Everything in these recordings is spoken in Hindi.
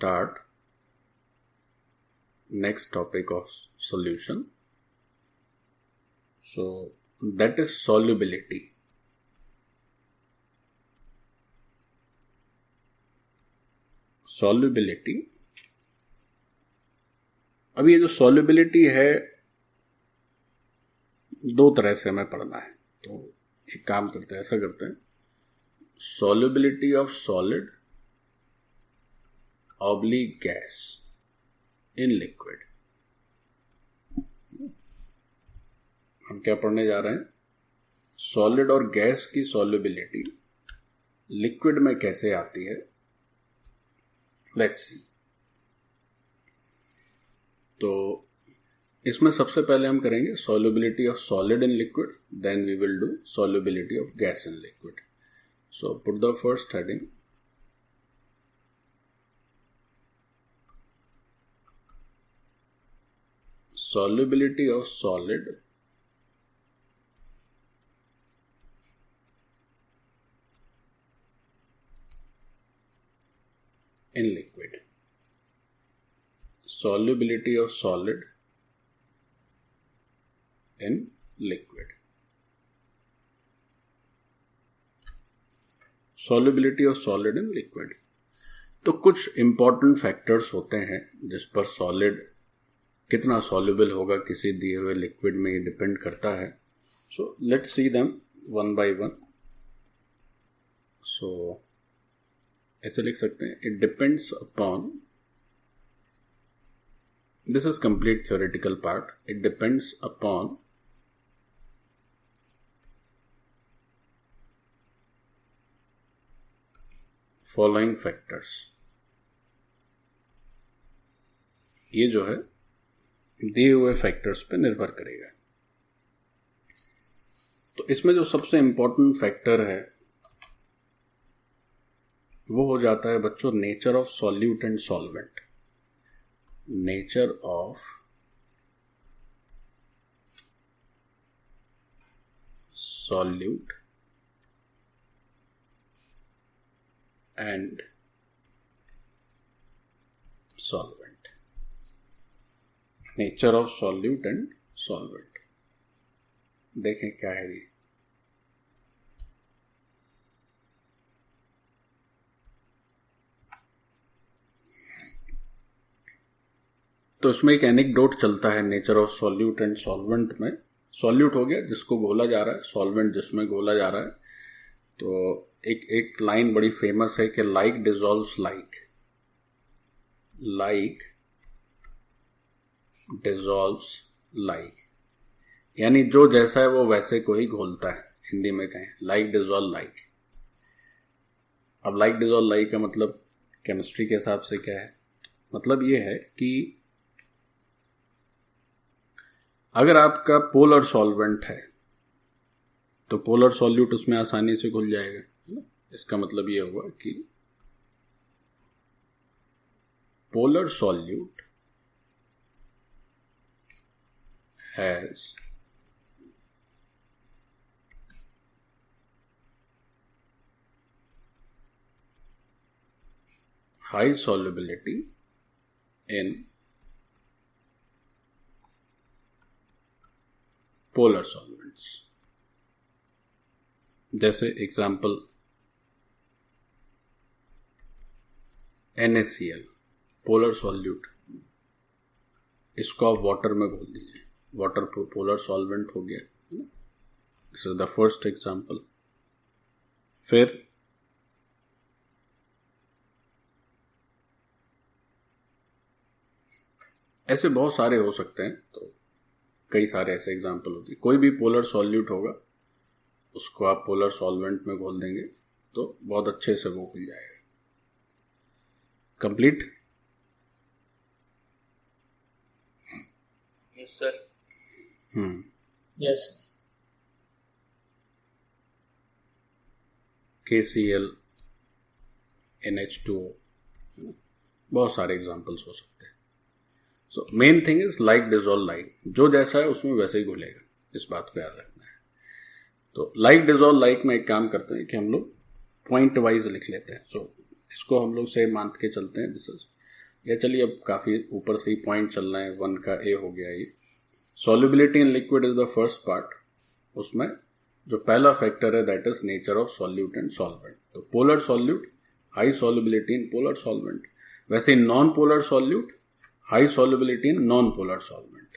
start next topic of solution. So that is solubility. Solubility. अब ये जो solubility है दो तरह से हमें पढ़ना है, तो एक काम करते हैं, ऐसा करते हैं, solubility of solid oblique gas in liquid. हम क्या पढ़ने जा रहे हैं? सॉलिड और गैस की सॉल्युबिलिटी लिक्विड में कैसे आती है, लेट्स सी. तो इसमें सबसे पहले हम करेंगे solubility of solid in liquid, then we will do solubility of gas in liquid. So put the first heading solubility of solid in liquid. Solubility of solid in liquid. Solubility of solid in liquid. तो कुछ इंपॉर्टेंट फैक्टर्स होते हैं जिस पर सॉलिड कितना सॉल्युबल होगा किसी दिए हुए लिक्विड में, ये डिपेंड करता है. So let's see them one by one. So ऐसे लिख सकते हैं, it depends upon, this is complete theoretical part, it depends upon following factors. ये जो है दिए हुए फैक्टर्स पे निर्भर करेगा. तो इसमें जो सबसे इंपॉर्टेंट फैक्टर है वो हो जाता है बच्चों nature of solute and solvent. Nature of solute and solvent. Nature of solute and solvent. देखें क्या है ये. तो इसमें एक एनेक्डोट चलता है nature of solute and solvent में. सॉल्यूट हो गया जिसको घोला जा रहा है, सॉल्वेंट जिसमें घोला जा रहा है. तो एक लाइन बड़ी फेमस है कि like dissolves like, like dissolves like, यानी जो जैसा है वो वैसे को ही घोलता है. हिंदी में कहें लाइक डिजॉल्व लाइक. अब लाइक डिजॉल्व लाइक का मतलब केमिस्ट्री के हिसाब से क्या है? मतलब ये है कि अगर आपका पोलर सॉल्वेंट है तो पोलर सॉल्यूट उसमें आसानी से घुल जाएगा, है ना. इसका मतलब ये हुआ कि polar solute has high solubility in polar solvents. जैसे एग्जाम्पल NaCl पोलर सॉल्यूट, इसको आप वाटर में घोल दीजिए, वाटर पोलर सॉल्वेंट हो गया. This is the first example. फिर ऐसे बहुत सारे हो सकते हैं, तो कई सारे ऐसे एग्जाम्पल होते हैं. कोई भी पोलर सॉल्यूट होगा उसको आप पोलर सॉल्वेंट में घोल देंगे तो बहुत अच्छे से वो घुल जाएगा. Complete. Yes sir. Yes. KCl, NH2O, बहुत सारे एग्जाम्पल्स हो सकते हैं. So main thing is like dissolve like, जो जैसा है उसमें वैसे ही घुलेगा, इस बात को याद रखना है. तो लाइक डिजॉल्व लाइक में एक काम करते हैं कि हम लोग पॉइंट वाइज लिख लेते हैं. सो इसको हम लोग सेम मान के चलते हैं. दिस इज या चलिए अब काफ़ी ऊपर से ही पॉइंट चल रहे हैं, 1 का ए हो गया ये। Solubility in liquid is the first part. उसमें जो पहला फैक्टर है that is nature of solute and solvent. तो polar solute high solubility in polar solvent, वैसे non polar solute high solubility in non polar solvent.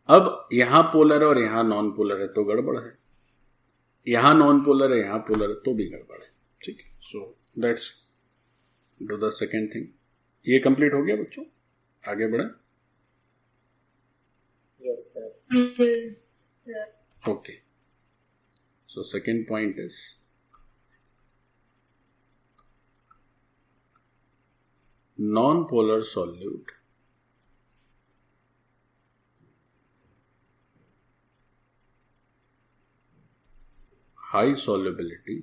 अब यहां पोलर है और यहां नॉन पोलर है तो गड़बड़ है, यहां नॉन पोलर है यहां पोलर है तो भी गड़बड़ है। ठीक है, so let's do the second thing. ये कंप्लीट हो गया बच्चों, आगे बढ़े। Yes sir. Okay, so second point is non-polar solute high solubility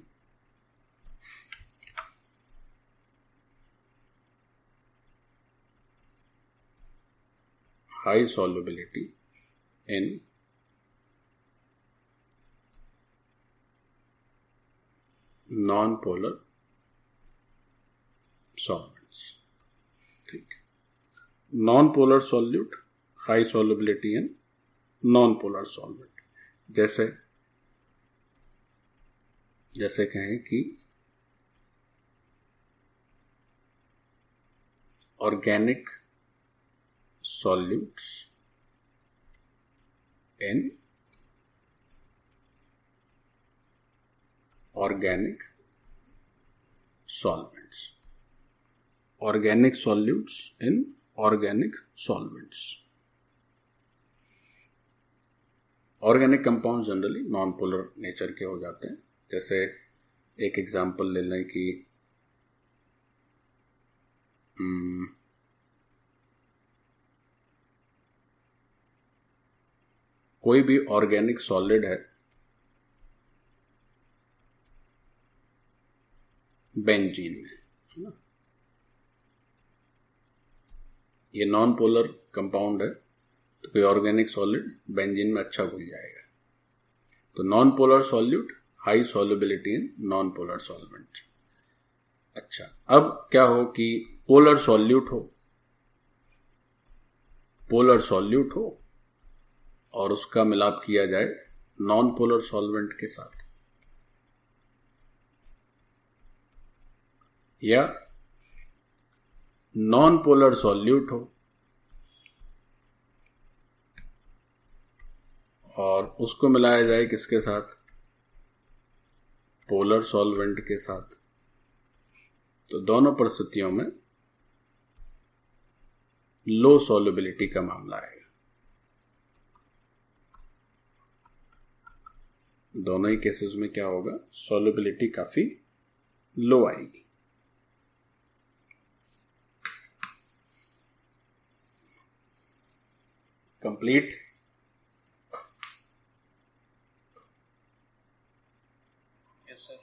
in non-polar solvents। ठीक, non polar solute high solubility in non polar solvent. जैसे कहें कि organic solutes in organic solvents, organic solutes in organic solvents. Organic compound generally non polar nature के हो जाते हैं। जैसे एक एग्जांपल ले लें कि कोई भी ऑर्गेनिक सॉलिड है, बेंजीन में, है ना, ये नॉन पोलर कंपाउंड है तो कोई ऑर्गेनिक सॉलिड बेंजीन में अच्छा घुल जाएगा। तो non polar solute high solubility in non polar solvent. अच्छा, अब क्या हो कि पोलर सॉल्यूट हो और उसका मिलाप किया जाए नॉन पोलर सॉल्वेंट के साथ, या नॉन पोलर सॉल्यूट हो और उसको मिलाया जाए किसके साथ, पोलर सॉल्वेंट के साथ। तो दोनों परिस्थितियों में लो सॉल्युबिलिटी का मामला आएगा, दोनों ही केसेस में क्या होगा, सॉल्युबिलिटी काफी लो आएगी। कंप्लीट। Yes sir.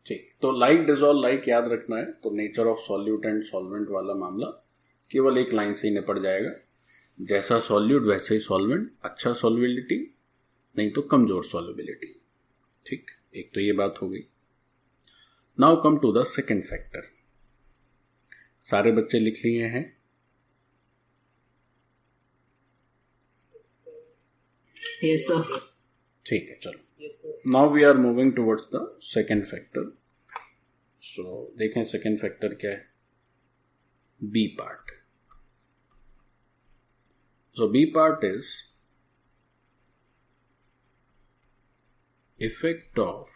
ठीक, तो लाइक डिसॉल्व लाइक याद रखना है। तो nature of solute and solvent वाला मामला केवल एक लाइन से ही निपट जाएगा, जैसा सॉल्यूट वैसे ही सॉल्वेंट, अच्छा सॉल्युबिलिटी नहीं तो कमजोर सॉल्युबिलिटी। ठीक, एक तो ये बात हो गई। Now come to the second factor. सारे बच्चे लिख लिए हैं? Yes sir. ठीक है, चलो now we are moving towards the second factor. So देखें सेकेंड फैक्टर क्या है, B part. So B part is effect of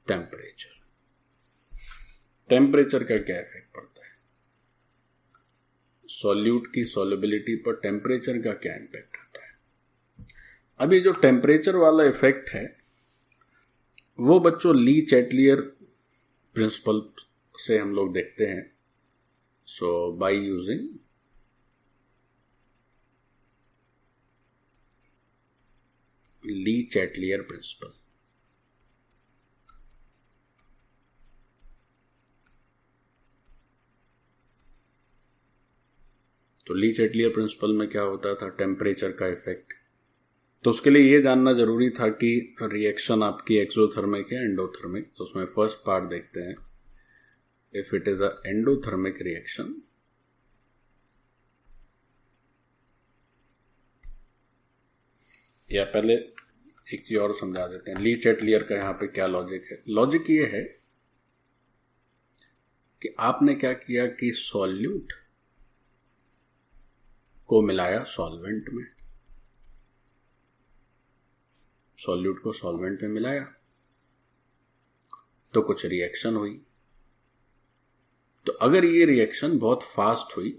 temperature. Temperature का क्या इफेक्ट पड़ता है, सॉल्यूट की सॉल्युबिलिटी पर टेम्परेचर का क्या इम्पैक्ट आता है। अभी जो टेम्परेचर वाला इफेक्ट है वो बच्चों ली चैटलियर प्रिंसिपल से हम लोग देखते हैं। So by using Le Chatelier principle. तो ली चैटलियर प्रिंसिपल में क्या होता था, टेम्परेचर का इफेक्ट तो उसके लिए ये जानना जरूरी था कि रिएक्शन आपकी एक्सोथर्मिक है एंडोथर्मिक। तो उसमें फर्स्ट पार्ट देखते हैं, if it is a endothermic reaction, या पहले एक चीज और समझा देते हैं, ली चैटलियर का यहाँ पे क्या लॉजिक है। लॉजिक ये है कि आपने क्या किया कि सॉल्यूट को मिलाया सॉल्वेंट में, सॉल्यूट को सॉल्वेंट में मिलाया तो कुछ रिएक्शन हुई। तो अगर ये रिएक्शन बहुत फास्ट हुई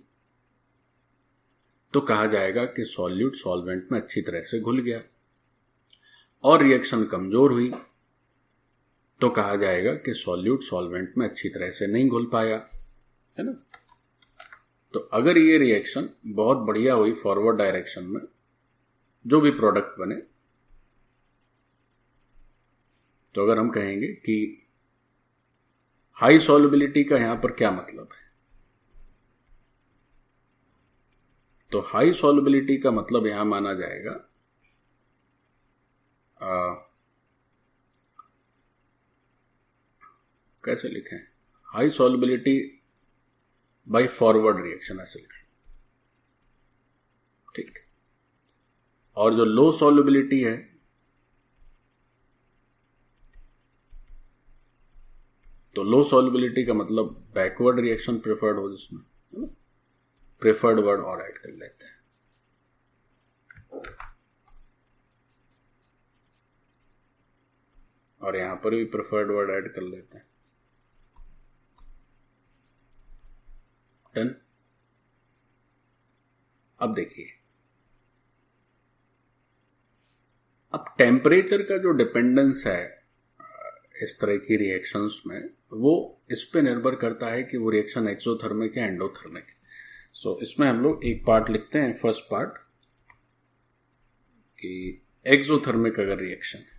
तो कहा जाएगा कि सॉल्यूट सॉल्वेंट में अच्छी तरह से घुल गया, और रिएक्शन कमजोर हुई तो कहा जाएगा कि सॉल्यूट सॉल्वेंट में अच्छी तरह से नहीं घुल पाया, है ना। तो अगर ये रिएक्शन बहुत बढ़िया हुई फॉरवर्ड डायरेक्शन में, जो भी प्रोडक्ट बने, तो अगर हम कहेंगे कि हाई सॉल्युबिलिटी का यहां पर क्या मतलब है, तो हाई सॉल्युबिलिटी का मतलब यहां माना जाएगा कैसे लिखें, high solubility by forward reaction ऐसे लिखें, ठीक। और जो लो सॉल्युबिलिटी है तो लो सॉल्युबिलिटी का मतलब बैकवर्ड रिएक्शन प्रेफर्ड हो, जिसमें है ना, प्रेफर्ड वर्ड और ऐड कर लेते हैं। और यहां पर भी प्रेफर्ड वर्ड ऐड कर लेते हैं। डन। अब देखिए, अब टेम्परेचर का जो डिपेंडेंस है इस तरह की रिएक्शंस में, वो इस पे निर्भर करता है कि वो रिएक्शन एक्सोथर्मिक है एंडोथर्मिक है। सो इसमें हम लोग एक पार्ट लिखते हैं, फर्स्ट पार्ट, कि एक्सोथर्मिक अगर रिएक्शन है,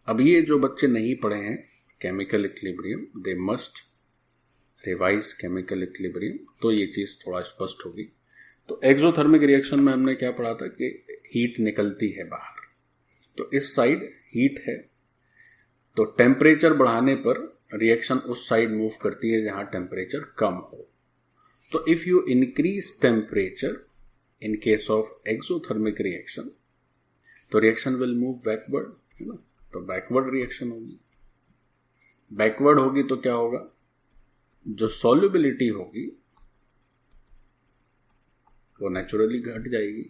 अब ये जो बच्चे नहीं पढ़े हैं chemical equilibrium, they must revise chemical equilibrium, तो ये चीज थोड़ा स्पष्ट होगी। तो एक्सोथर्मिक रिएक्शन में हमने क्या पढ़ा था कि हीट निकलती है बाहर, तो इस साइड हीट है, तो टेम्परेचर बढ़ाने पर रिएक्शन उस साइड मूव करती है जहां टेम्परेचर कम हो। तो if you increase temperature in case of exothermic reaction, तो रिएक्शन विल मूव बैकवर्ड, है ना, तो बैकवर्ड रिएक्शन होगी। बैकवर्ड होगी तो क्या होगा, जो सॉल्युबिलिटी होगी वो नेचुरली घट जाएगी।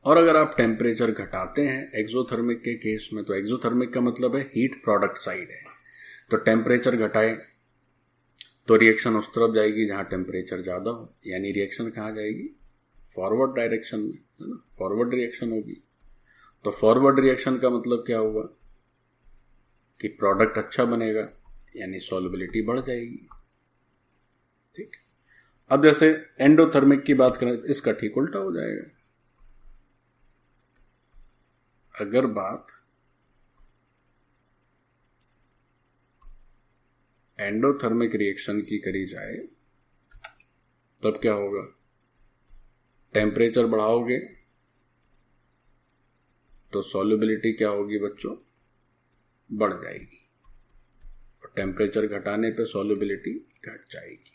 और अगर आप टेम्परेचर घटाते हैं एक्सोथर्मिक के केस में, तो एक्सोथर्मिक का मतलब है हीट प्रोडक्ट साइड है, तो टेम्परेचर घटाए तो रिएक्शन उस तरफ जाएगी जहां टेम्परेचर ज्यादा हो, यानी रिएक्शन कहाँ जाएगी, फॉरवर्ड डायरेक्शन में, है ना, फॉरवर्ड रिएक्शन होगी। तो फॉरवर्ड रिएक्शन का मतलब क्या होगा कि प्रोडक्ट अच्छा बनेगा, यानी सॉल्युबिलिटी बढ़ जाएगी, ठीक। अब जैसे एंडोथर्मिक की बात करें, इसका ठीक उल्टा हो जाएगा। अगर बात एंडोथर्मिक रिएक्शन की करी जाए, तब क्या होगा, टेम्परेचर बढ़ाओगे तो सॉल्युबिलिटी क्या होगी बच्चों, बढ़ जाएगी, और टेम्परेचर घटाने पे सॉल्युबिलिटी घट जाएगी।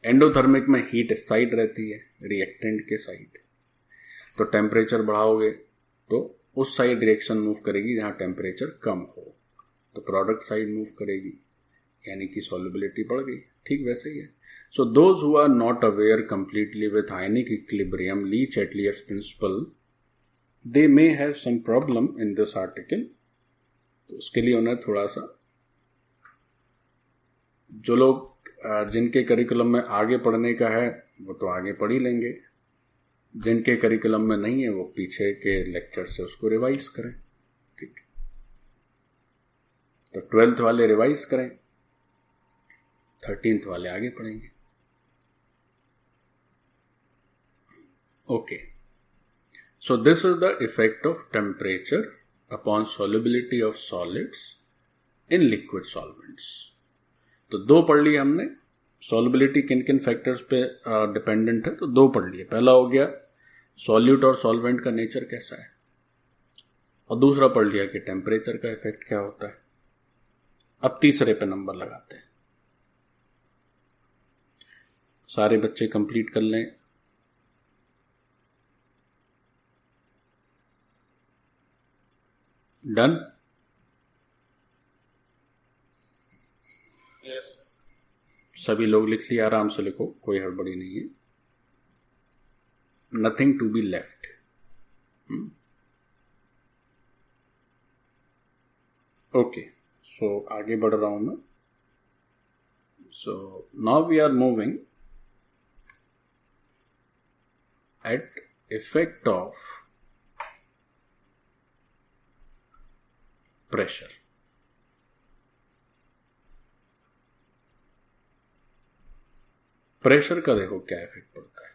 एंडोथर्मिक में हीट साइड रहती है, रिएक्टेंट के साइड, तो टेम्परेचर बढ़ाओगे तो उस साइड रिएक्शन मूव करेगी जहां टेम्परेचर कम हो, तो प्रोडक्ट साइड मूव करेगी, यानी कि सॉल्युबिलिटी बढ़ गई। ठीक वैसे ही है। So those who are not aware completely with ionic equilibrium, Le Chatelier's principle, they may have some problem in this article. तो उसके लिए उन्हें थोड़ा सा, जो लोग जिनके करिकुलम में आगे पढ़ने का है वो तो आगे पढ़ ही लेंगे, जिनके करिकुलम में नहीं है वो पीछे के लेक्चर से उसको रिवाइज करें, ठीक। तो 12th वाले रिवाइज करें, 13th वाले आगे पढ़ेंगे। Okay, so this is the effect of temperature upon solubility of solids in liquid solvents. तो दो पढ़ लिए हमने, सॉल्युबिलिटी किन किन फैक्टर्स पे डिपेंडेंट है, तो दो पढ़ लिए। पहला हो गया सॉल्यूट और सॉल्वेंट का नेचर कैसा है, और दूसरा पढ़ लिया कि टेम्परेचर का इफेक्ट क्या होता है। अब तीसरे पे नंबर लगाते हैं। सारे बच्चे कंप्लीट कर लें। डन? सभी लोग लिख लिया, आराम से लिखो, कोई हड़बड़ी नहीं है। Nothing to be left. Okay, so आगे बढ़ रहा हूं मैं। So now we are moving at effect of pressure. Pressure का देखो क्या इफेक्ट पड़ता है।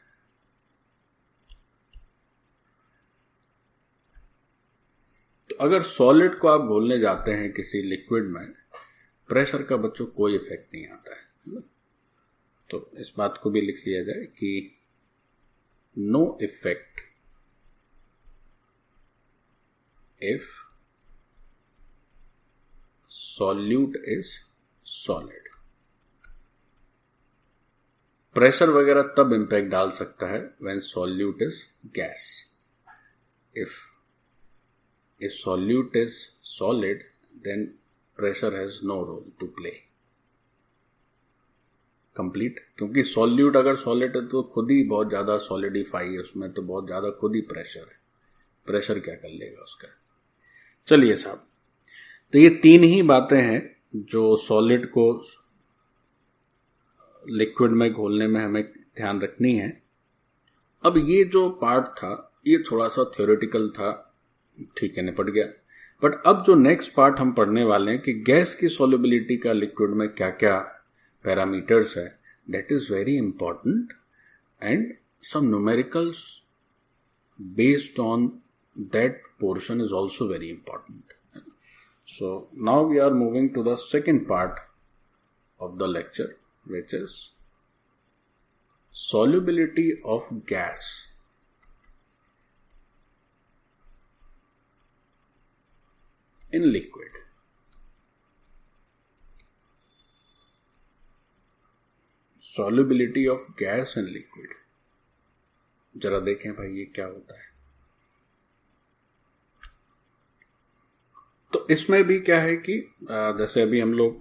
तो अगर सॉलिड को आप घोलने जाते हैं किसी लिक्विड में, प्रेशर का बच्चों कोई इफेक्ट नहीं आता है। तो इस बात को भी लिख लिया जाए कि no effect if solute is solid. Pressure वगैरह तब इंपैक्ट डाल सकता है when solute is gas. If solute is solid then pressure has no role to play. Complete. क्योंकि सॉल्यूट अगर सॉलिड है तो खुद ही बहुत ज्यादा सॉलिडिफाई है, उसमें तो बहुत ज्यादा खुद ही प्रेशर है। प्रेशर क्या कर लेगा उसका। चलिए साहब, तो ये तीन ही बातें हैं जो सॉलिड को लिक्विड में घोलने में हमें ध्यान रखनी है। अब ये जो पार्ट था ये थोड़ा सा थ्योरेटिकल था, ठीक है, निपट गया। बट अब जो नेक्स्ट पार्ट हम पढ़ने वाले हैं कि गैस की सॉल्युबिलिटी का लिक्विड में क्या क्या पैरामीटर्स है, that is very important and some numericals based on that portion is also very important. So now we are moving to the second part of the lecture, which is solubility of gas in liquid. Solubility of gas in liquid. जरा देखें भाई ये क्या होता है। तो इसमें भी क्या है कि जैसे अभी हम लोग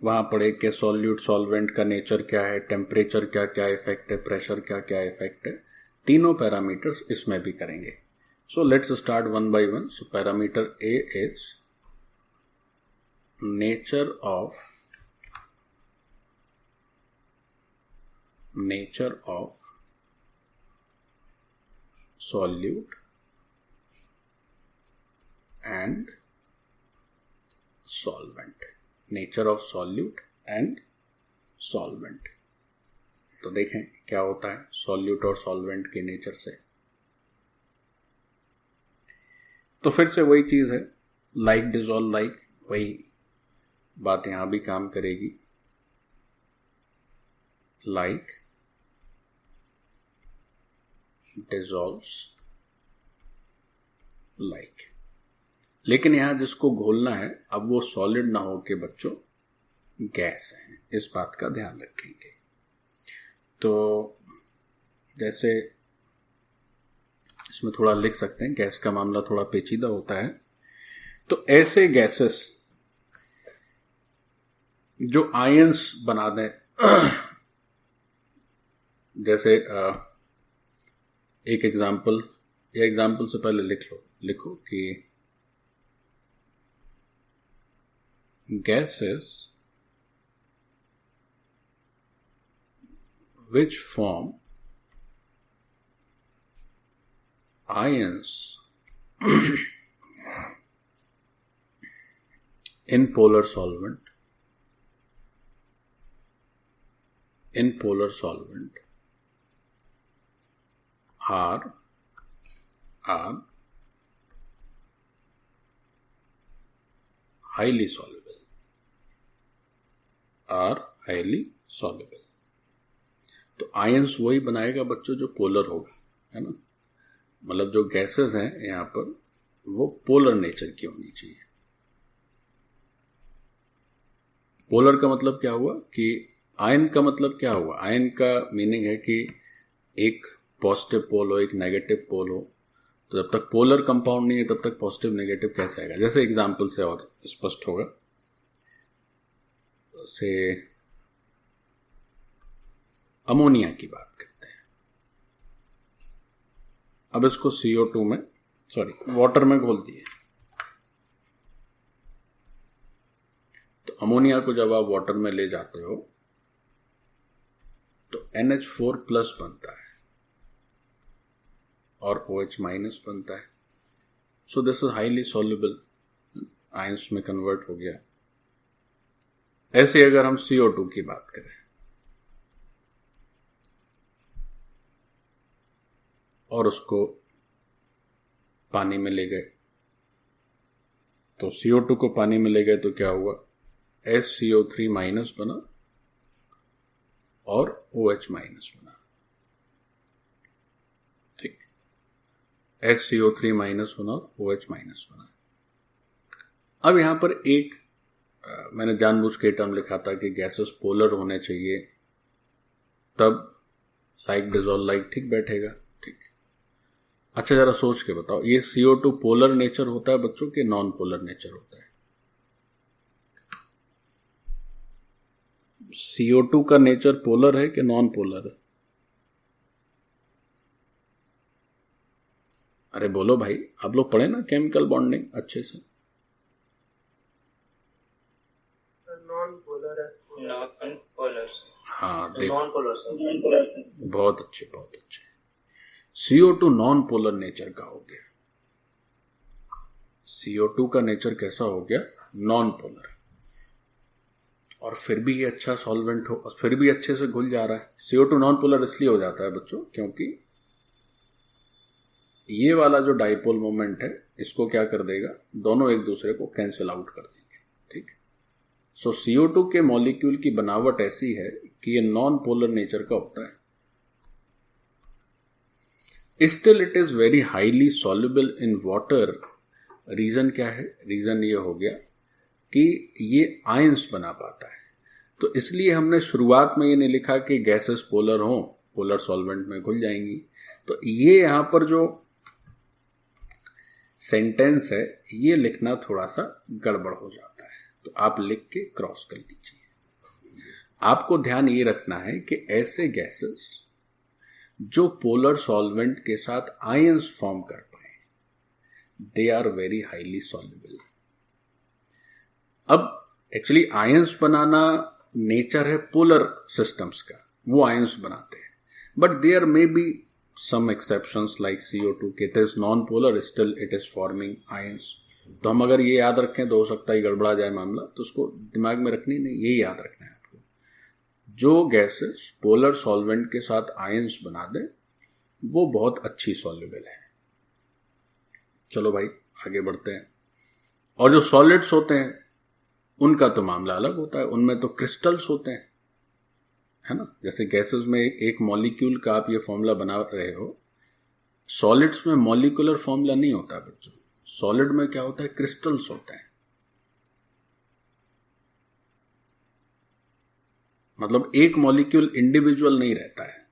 वहां पढ़े कि सॉल्यूट सॉल्वेंट का नेचर क्या है, टेम्परेचर क्या क्या इफेक्ट है, प्रेशर क्या क्या इफेक्ट है, तीनों पैरामीटर्स इसमें भी करेंगे। So let's start one by one. So parameter A is nature of solute and solvent. Nature of solute and solvent. तो देखें क्या होता है सॉल्यूट और सॉल्वेंट के नेचर से। तो फिर से वही चीज है, लाइक डिजॉल्व लाइक, वही बात यहां भी काम करेगी। Like dissolves like. लेकिन यहां जिसको घोलना है अब वो सॉलिड ना हो के बच्चों गैस है, इस बात का ध्यान रखेंगे। तो जैसे इसमें थोड़ा लिख सकते हैं, गैस का मामला थोड़ा पेचीदा होता है। तो ऐसे गैसेस जो आयंस बना दें, जैसे एक एग्जाम्पल से पहले लिखो कि gases which form ions in polar solvent are highly soluble, highly soluble. तो आयंस वही बनाएगा बच्चों जो पोलर होगा, है ना। मतलब जो गैसेस हैं यहाँ पर वो पोलर नेचर की होनी चाहिए। पोलर का मतलब क्या हुआ कि आयन का मतलब क्या हुआ, आयन का मीनिंग है कि एक पॉजिटिव पोल हो, एक नेगेटिव पोल हो। तो जब तक पोलर कंपाउंड नहीं है तब तक पॉजिटिव नेगेटिव कैसे आएगा। जैसे एग्जांपल से और स्पष्ट होगा, से अमोनिया की बात करते हैं। अब इसको CO2 में वाटर में घोल दिए। तो अमोनिया को जब आप वाटर में ले जाते हो तो NH4+ बनता है और OH- बनता है। सो this is highly soluble, ions में कन्वर्ट हो गया। ऐसे अगर हम CO2 की बात करें और उसको पानी में ले गए, तो CO2 को पानी में ले गए तो क्या हुआ, SCO3- बना और OH- बना। ठीक, SCO3- बना और OH- बना। अब यहां पर एक मैंने जानबूझ के टर्म लिखा था कि गैसेस पोलर होने चाहिए, तब लाइक डिसॉल्व लाइक ठीक बैठेगा। ठीक, अच्छा जरा सोच के बताओ, ये CO2 पोलर नेचर होता है बच्चों के नॉन पोलर नेचर होता है? CO2 का नेचर पोलर है कि नॉन पोलर है? अरे बोलो भाई, आप लोग पढ़े ना केमिकल बॉन्डिंग अच्छे से? नॉन पोलर है। Non polar. हाँ देखो, नॉन पोलर से। बहुत अच्छे बहुत अच्छे। CO2 नॉन पोलर नेचर का हो गया। CO2 का नेचर कैसा हो गया, नॉन पोलर। और फिर भी ये अच्छा सॉल्वेंट हो, फिर भी अच्छे से घुल जा रहा है। CO2 नॉन पोलर इसलिए हो जाता है बच्चों क्योंकि ये वाला जो डाइपोल मोमेंट है इसको क्या कर देगा, दोनों एक दूसरे को कैंसिल आउट कर देंगे। ठीक, सो CO2 के मॉलिक्यूल की बनावट ऐसी है कि ये नॉन पोलर नेचर का होता है। Still it is very highly soluble in water. Reason क्या है, रीजन ये हो गया कि ये आयंस बना पाता है। तो इसलिए हमने शुरुआत में ये नहीं लिखा कि गैसेस पोलर हों, पोलर सॉल्वेंट में घुल जाएंगी। तो ये यहां पर जो सेंटेंस है ये लिखना थोड़ा सा गड़बड़ हो जाता है, तो आप लिख के क्रॉस कर लीजिए। आपको ध्यान ये रखना है कि ऐसे गैसेस जो पोलर सॉल्वेंट के साथ आयंस फॉर्म कर पाए, they are very highly soluble. अब एक्चुअली आयंस बनाना नेचर है पोलर सिस्टम्स का, वो आयंस बनाते हैं, but there may be some exceptions like CO2 के it is non polar, still it is forming ions. तो हम अगर ये याद रखें तो हो सकता है गड़बड़ा जाए मामला, तो उसको दिमाग में रखनी नहीं, ये याद रखना है आपको। जो गैसेस पोलर सॉल्वेंट के साथ आयंस बना दे वो बहुत अच्छी सॉल्युबल है। चलो भाई आगे बढ़ते हैं। और जो सॉलिड्स होते हैं उनका तो मामला अलग होता है, उनमें तो क्रिस्टल्स होते हैं, है ना। जैसे गैसेस में एक मॉलिक्यूल का आप ये फॉर्मूला बना रहे हो, सॉलिड्स में मॉलिक्यूलर फॉर्मूला नहीं होता बच्चों। सॉलिड में क्या होता है, क्रिस्टल्स होते हैं। मतलब एक मॉलिक्यूल इंडिविजुअल नहीं रहता है,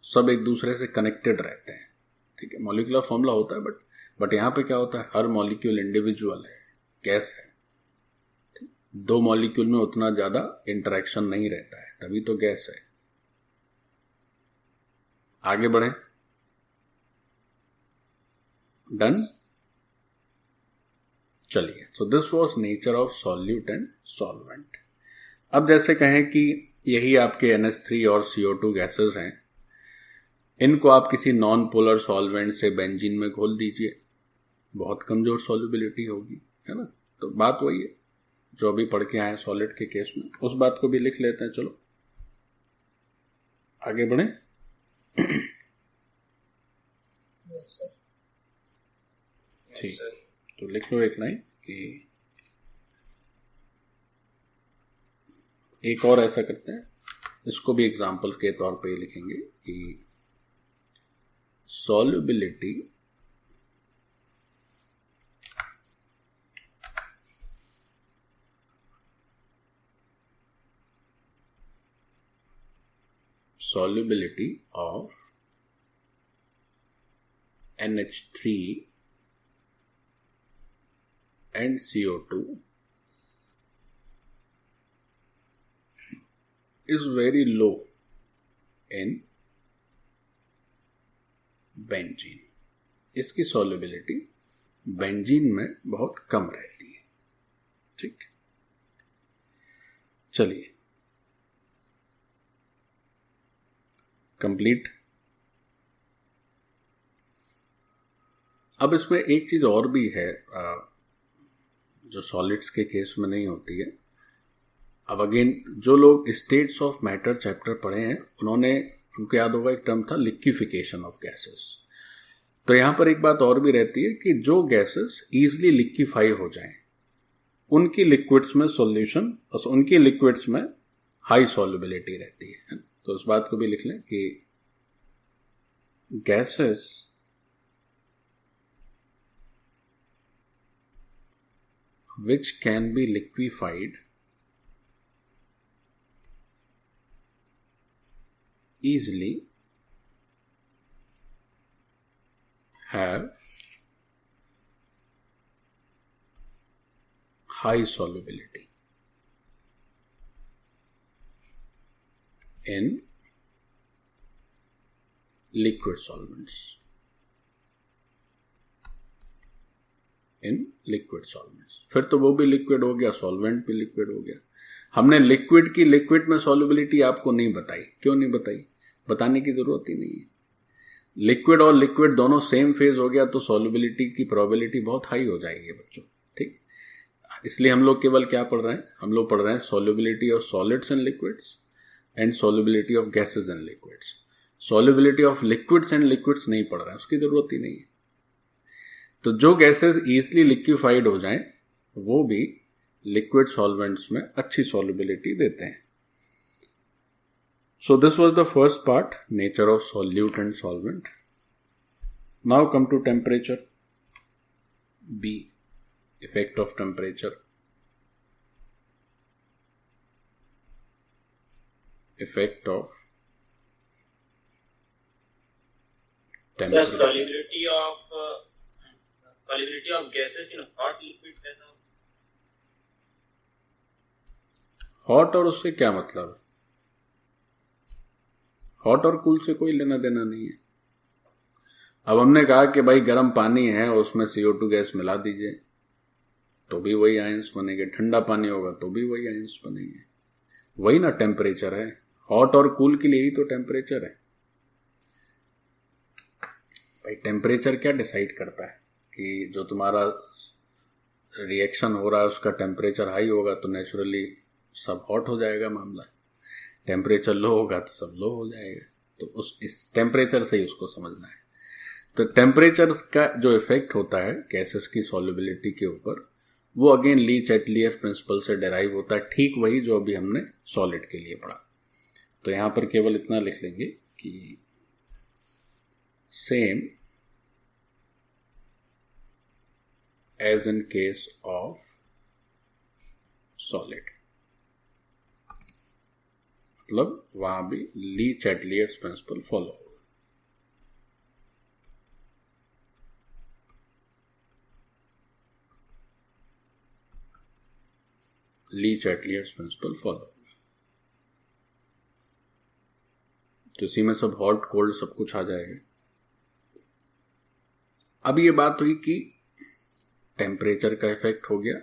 सब एक दूसरे से कनेक्टेड रहते हैं। ठीक है, मॉलिक्यूलर फॉर्मूला होता है, बट यहां पे क्या होता है, हर मॉलिक्यूल इंडिविजुअल है, गैस है। दो मॉलिक्यूल में उतना ज्यादा इंटरेक्शन नहीं रहता है, तभी तो गैस है। आगे बढ़े, डन। चलिए, सो this was nature of solute and solvent. अब जैसे कहें कि यही आपके NH3 और CO2 गैसेस हैं, इनको आप किसी नॉन पोलर सॉल्वेंट से बेंजीन में घोल दीजिए, बहुत कमजोर सॉल्युबिलिटी होगी, है ना। तो बात वही है जो अभी पढ़ के आए सॉलिड के केस में, उस बात को भी लिख लेते हैं। चलो आगे बढ़े। ठीक, तो लिख लो एक लाइन कि एक और ऐसा करते हैं, इसको भी एग्जाम्पल के तौर पे लिखेंगे कि solubility of NH3 and CO2 is very low in benzene. इसकी सॉल्युबिलिटी बेंजीन में बहुत कम रहती है। ठीक, चलिए कंप्लीट। अब इसमें एक चीज और भी है जो सॉलिड्स के केस में नहीं होती है। अब अगेन जो लोग स्टेट्स ऑफ मैटर चैप्टर पढ़े हैं उन्होंने, उनको याद होगा एक टर्म था लिक्विफिकेशन ऑफ गैसेस। तो यहां पर एक बात और भी रहती है कि जो गैसेस इजीली लिक्विफाई हो जाएं उनकी लिक्विड्स में सॉल्यूशन, उनकी लिक्विड्स में हाई सॉल्युबिलिटी रहती है। तो इस बात को भी लिख लें कि gases which can be liquefied easily have high solubility in liquid solvents. फिर तो वो भी लिक्विड हो गया, सॉल्वेंट भी लिक्विड हो गया। हमने लिक्विड की लिक्विड में सॉल्युबिलिटी आपको नहीं बताई। क्यों नहीं बताई? बताने की जरूरत ही नहीं है। लिक्विड और लिक्विड दोनों सेम फेज हो गया तो सॉल्युबिलिटी की प्रोबेबिलिटी बहुत हाई हो जाएगी बच्चों। ठीक, इसलिए हम लोग केवल क्या पढ़ रहे हैं? हम लोग पढ़ रहे हैं solubility of solids and liquids and solubility of gases and liquids. Solubility of liquids and liquids नहीं पढ़ रहे हैं, उसकी जरूरत ही नहीं है। तो जो गैसेस इजीली लिक्विफाइड हो जाएं वो भी लिक्विड सॉल्वेंट्स में अच्छी सॉल्युबिलिटी देते हैं। So this was the first part, nature of solute and solvent. Now come to temperature. B, effect of temperature. Effect of temperature. Solubility of gases in hot liquid कैसा? हॉट और उससे क्या मतलब? हॉट और कूल से कोई लेना देना नहीं है। अब हमने कहा कि भाई गर्म पानी है उसमें CO2 गैस मिला दीजिए तो भी वही आयंस बनेंगे, ठंडा पानी होगा तो भी वही आयंस बनेंगे। वही ना टेम्परेचर है। हॉट और कूल के लिए ही तो टेम्परेचर है। भाई टेम्परेचर क्या डिसाइड करता है कि जो तुम्हारा रिएक्शन हो रहा है उसका टेम्परेचर हाई होगा तो नेचुरली सब हॉट हो जाएगा मामला। टेम्परेचर लो होगा तो सब लो हो जाएगा। तो इस टेम्परेचर से ही उसको समझना है। तो टेम्परेचर का जो इफेक्ट होता है गैसेस की सॉल्युबिलिटी के ऊपर वो अगेन ली चैटलियर प्रिंसिपल से डेराइव होता है। ठीक वही जो अभी हमने सॉलिड के लिए पढ़ा। तो यहां पर केवल इतना लिख लेंगे कि same as in case of solid, मतलब वहां भी ली चैटलियर्स प्रिंसिपल फॉलो होगा। ली चैटलियर्स प्रिंसिपल फॉलो होगा। तो इसी में सब हॉट कोल्ड सब कुछ आ जाएगा। अब ये बात हुई कि टेम्परेचर का इफेक्ट हो गया,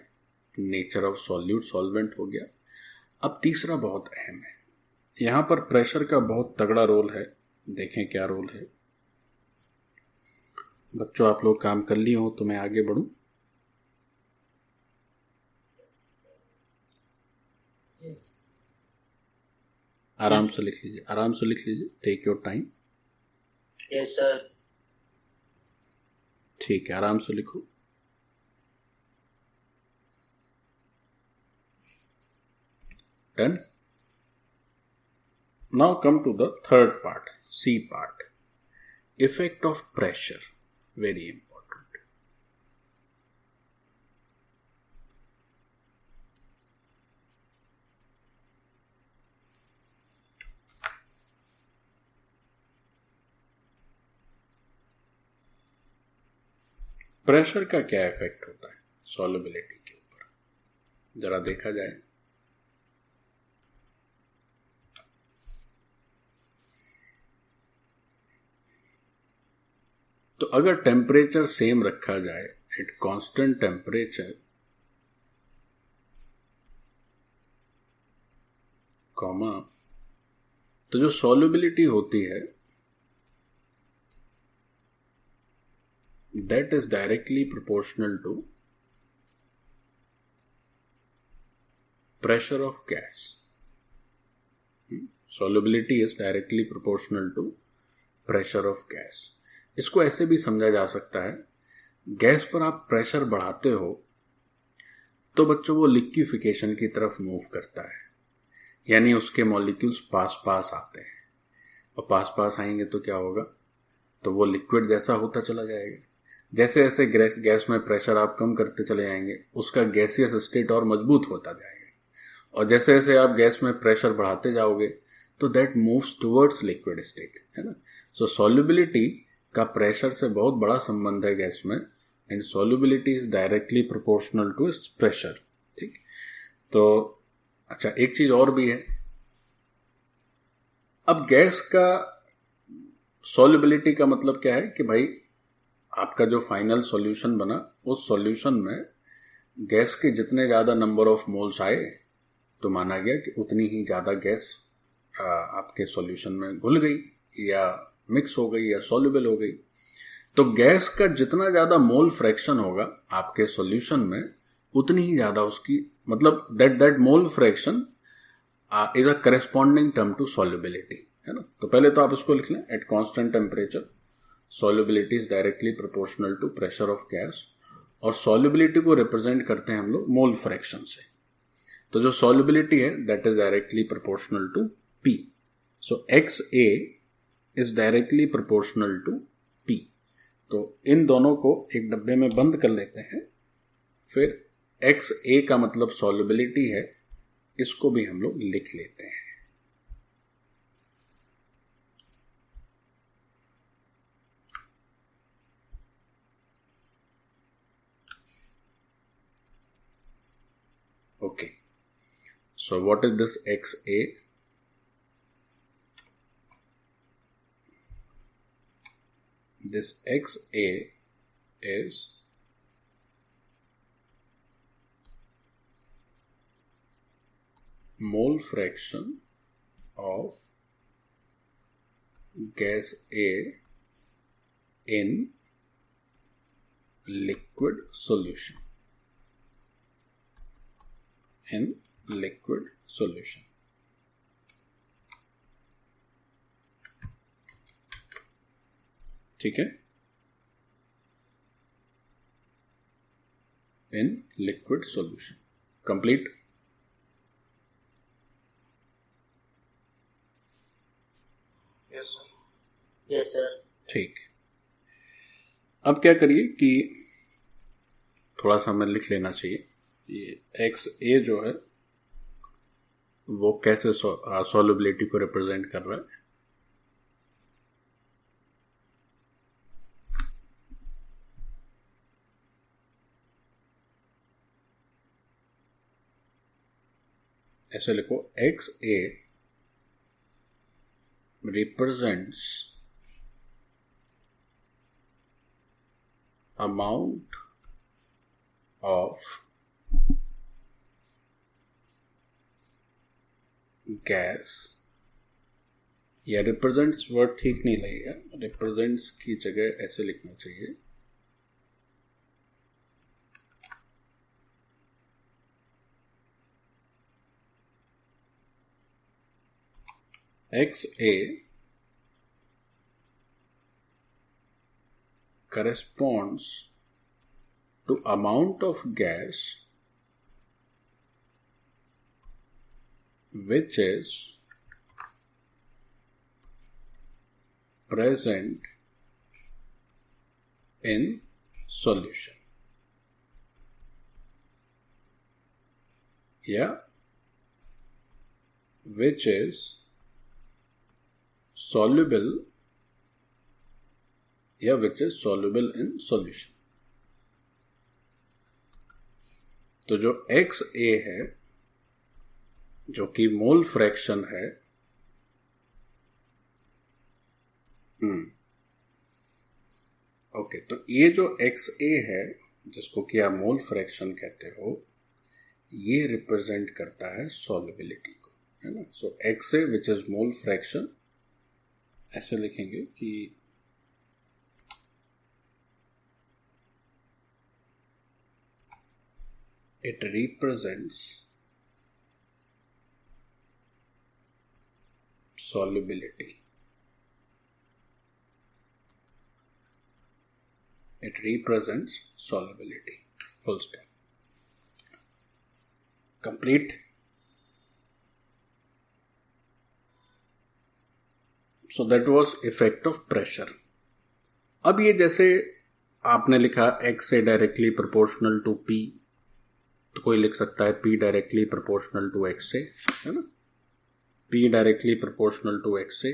नेचर ऑफ सॉल्यूट सॉल्वेंट हो गया। अब तीसरा बहुत अहम है, यहां पर प्रेशर का बहुत तगड़ा रोल है। देखें क्या रोल है। बच्चों आप लोग काम कर लिए हो तो मैं आगे बढ़ूं? Yes. आराम से लिख लीजिए, आराम से लिख लीजिए, take your time. Yes, sir. ठीक है, आराम से लिखो। Done. Now come to the third part, C part. Effect of pressure. Very important. Pressure का क्या इफेक्ट होता है सॉल्युबिलिटी के ऊपर, जरा देखा जाए। तो अगर टेम्परेचर सेम रखा जाए एट कांस्टेंट टेम्परेचर कॉमा, तो जो सॉल्युबिलिटी होती है that is directly proportional to pressure of gas. Solubility is directly proportional to pressure of gas. इसको ऐसे भी समझा जा सकता है, गैस पर आप प्रेशर बढ़ाते हो तो बच्चों वो लिक्विफिकेशन की तरफ मूव करता है, यानी उसके मॉलिक्यूल्स पास पास आते हैं, और पास पास आएंगे तो क्या होगा, तो वो लिक्विड जैसा होता चला जाएगा। जैसे जैसे गैस में प्रेशर आप कम करते चले जाएंगे उसका गैसियस स्टेट और मजबूत होता जाएगा, और जैसे जैसे आप गैस में प्रेशर बढ़ाते जाओगे तो that moves towards liquid state, है ना। सो सॉल्युबिलिटी का प्रेशर से बहुत बड़ा संबंध है गैस में, and solubility is directly proportional to its pressure. ठीक, तो अच्छा एक चीज और भी है, अब गैस का सॉल्युबिलिटी का मतलब क्या है कि भाई आपका जो फाइनल सॉल्यूशन बना उस सॉल्यूशन में गैस के जितने ज़्यादा नंबर ऑफ मोल्स आए तो माना गया कि उतनी ही ज़्यादा गैस आपके सॉल्यूशन में घुल गई या मिक्स हो गई या सॉल्युबल हो गई। तो गैस का जितना ज़्यादा मोल फ्रैक्शन होगा आपके सॉल्यूशन में उतनी ही ज़्यादा उसकी, मतलब that mole fraction is a corresponding term to solubility, है ना। तो पहले तो आप इसको लिख लें, at constant temperature solubility is directly proportional to pressure of gas, और solubility को represent करते हैं हम लोग मोल फ्रैक्शन से। तो जो solubility है that is directly proportional to P. So XA is directly proportional to P. तो इन दोनों को एक डब्बे में बंद कर लेते हैं, फिर XA का मतलब solubility है, इसको भी हम लोग लिख लेते हैं। Okay, so what is this XA? This XA is mole fraction of gas A in liquid solution. In liquid solution. ठीक है, in liquid solution. Complete. Yes sir. Yes sir. ठीक, अब क्या करिए कि थोड़ा सा हमें लिख लेना चाहिए, ये एक्स ए जो है वो कैसे सॉल्युबिलिटी को रिप्रेजेंट कर रहा है। ऐसे लिखो, x A represents amount of gas, या रिप्रेजेंट्स वर्ड ठीक नहीं लगेगा, रिप्रेजेंट्स की जगह ऐसे लिखना चाहिए, x A corresponds to amount of gas which is present in solution. Yeah, which is soluble, which is soluble in solution. तो जो XA है, जो कि मोल फ्रैक्शन है, ओके, तो ये जो XA है, जिसको कि आप मोल फ्रैक्शन कहते हो, ये रिप्रेजेंट करता है सॉल्युबिलिटी को, है ना. सो XA which is mole fraction, ऐसे लिखेंगे कि it represents solubility. It represents solubility. Full stop. Complete. So that was effect of pressure. अब ये जैसे आपने लिखा X से डायरेक्टली प्रोपोर्शनल टू P, तो कोई लिख सकता है P directly proportional to X से, है ना. P directly proportional to X से.